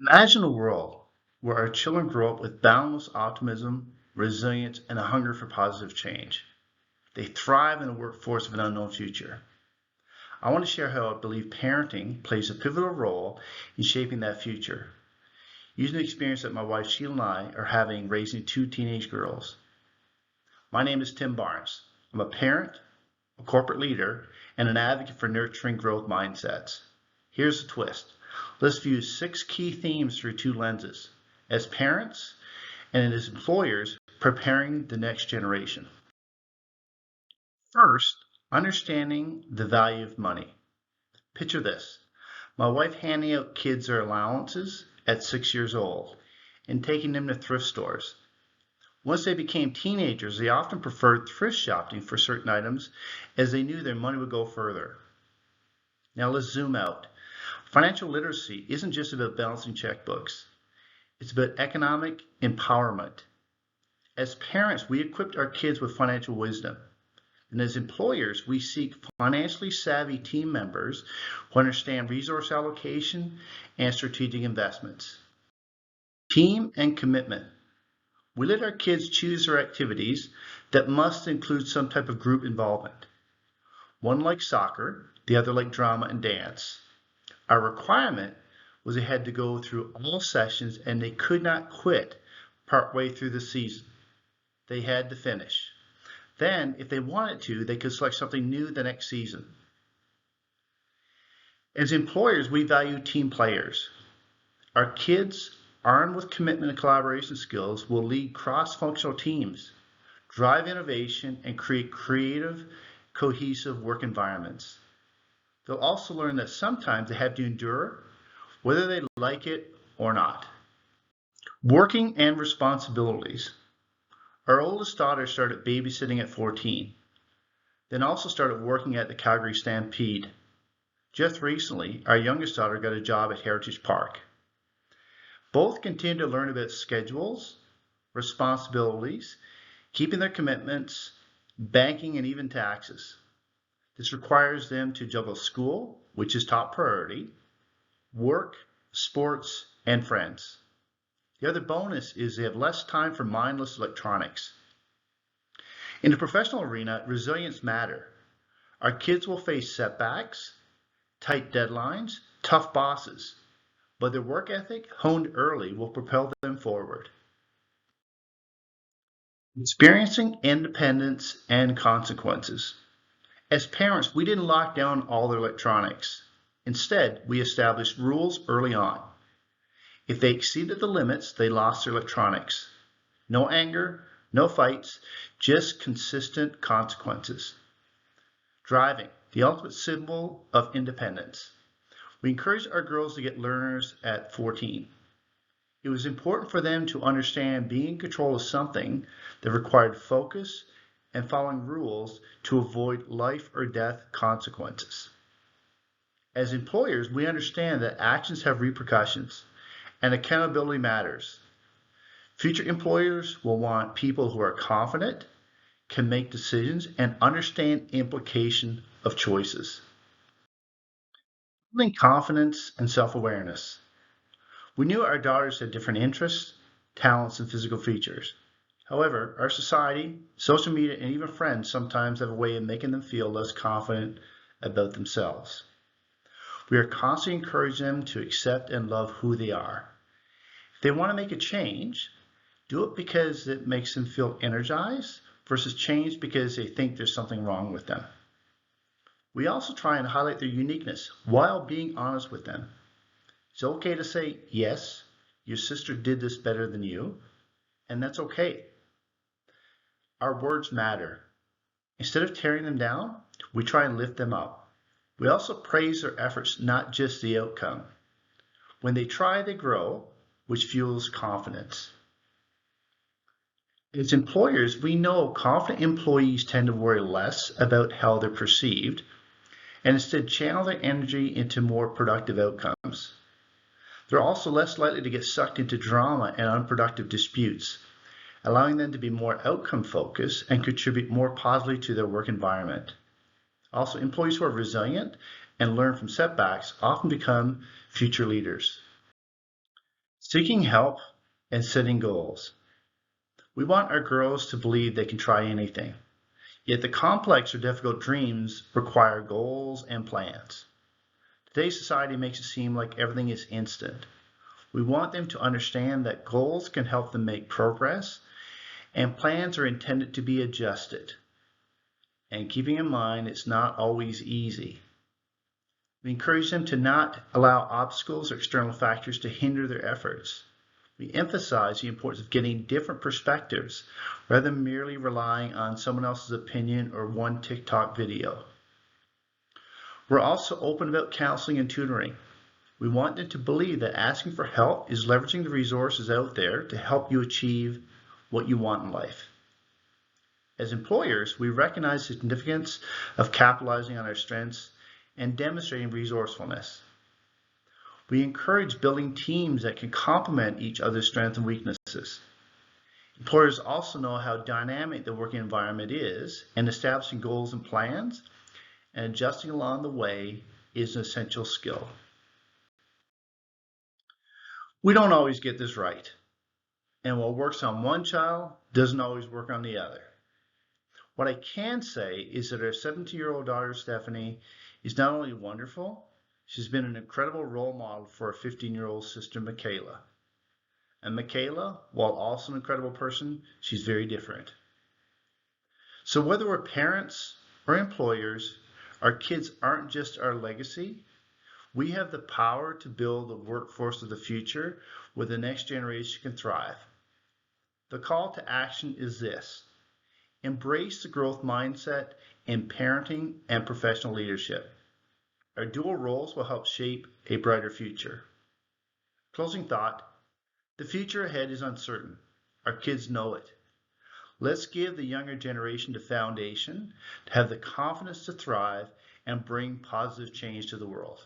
Imagine a world where our children grow up with boundless optimism, resilience, and a hunger for positive change. They thrive in a workforce of an unknown future. I want to share how I believe parenting plays a pivotal role in shaping that future, using the experience that my wife Sheila and I are having raising two teenage girls. My name is Tim Barnes. I'm a parent, a corporate leader, and an advocate for nurturing growth mindsets. Here's the twist. Let's view 6 key themes through 2 lenses: as parents and as employers preparing the next generation. First, understanding the value of money. Picture this. My wife handing out kids their allowances at 6 years old and taking them to thrift stores. Once they became teenagers, they often preferred thrift shopping for certain items as they knew their money would go further. Now let's zoom out. Financial literacy isn't just about balancing checkbooks. It's about economic empowerment. As parents, we equipped our kids with financial wisdom. And as employers, we seek financially savvy team members who understand resource allocation and strategic investments. Team and commitment. We let our kids choose their activities that must include some type of group involvement. One liked soccer, the other liked drama and dance. Our requirement was they had to go through all sessions and they could not quit partway through the season. They had to finish. Then, if they wanted to, they could select something new the next season. As employers, we value team players. Our kids, armed with commitment and collaboration skills, will lead cross-functional teams, drive innovation, and create creative, cohesive work environments. They'll also learn that sometimes they have to endure, whether they like it or not. Working and responsibilities. Our oldest daughter started babysitting at 14, then also started working at the Calgary Stampede. Just recently, our youngest daughter got a job at Heritage Park. Both continue to learn about schedules, responsibilities, keeping their commitments, banking, and even taxes. This requires them to juggle school, which is top priority, work, sports, and friends. The other bonus is they have less time for mindless electronics. In the professional arena, resilience matters. Our kids will face setbacks, tight deadlines, tough bosses, but their work ethic, honed early, will propel them forward. Experiencing independence and consequences. As parents, we didn't lock down all their electronics. Instead, we established rules early on. If they exceeded the limits, they lost their electronics. No anger, no fights, just consistent consequences. Driving, the ultimate symbol of independence. We encouraged our girls to get learners at 14. It was important for them to understand being in control of something that required focus and following rules to avoid life or death consequences. As employers, we understand that actions have repercussions and accountability matters. Future employers will want people who are confident, can make decisions, and understand implication of choices. Building confidence and self-awareness. We knew our daughters had different interests, talents, and physical features. However, our society, social media, and even friends sometimes have a way of making them feel less confident about themselves. We are constantly encouraging them to accept and love who they are. If they want to make a change, do it because it makes them feel energized versus change because they think there's something wrong with them. We also try and highlight their uniqueness while being honest with them. It's okay to say, yes, your sister did this better than you, and that's okay. Our words matter. Instead of tearing them down, we try and lift them up. We also praise their efforts, not just the outcome. When they try, they grow, which fuels confidence. As employers, we know confident employees tend to worry less about how they're perceived and instead channel their energy into more productive outcomes. They're also less likely to get sucked into drama and unproductive disputes, allowing them to be more outcome focused and contribute more positively to their work environment. Also, employees who are resilient and learn from setbacks often become future leaders. Seeking help and setting goals. We want our girls to believe they can try anything, yet the complex or difficult dreams require goals and plans. Today's society makes it seem like everything is instant. We want them to understand that goals can help them make progress and plans are intended to be adjusted. And keeping in mind, it's not always easy. We encourage them to not allow obstacles or external factors to hinder their efforts. We emphasize the importance of getting different perspectives rather than merely relying on someone else's opinion or one TikTok video. We're also open about counseling and tutoring. We want them to believe that asking for help is leveraging the resources out there to help you achieve what you want in life. As employers, we recognize the significance of capitalizing on our strengths and demonstrating resourcefulness. We encourage building teams that can complement each other's strengths and weaknesses. Employers also know how dynamic the working environment is, and establishing goals and plans and adjusting along the way is an essential skill. We don't always get this right, and what works on one child doesn't always work on the other. What I can say is that our 17-year-old daughter, Stephanie, is not only wonderful, she's been an incredible role model for her 15-year-old sister, Michaela. And Michaela, while also an incredible person, she's very different. So whether we're parents or employers, our kids aren't just our legacy. We have the power to build the workforce of the future where the next generation can thrive. The call to action is this: embrace the growth mindset in parenting and professional leadership. Our dual roles will help shape a brighter future. Closing thought, the future ahead is uncertain. Our kids know it. Let's give the younger generation the foundation to have the confidence to thrive and bring positive change to the world.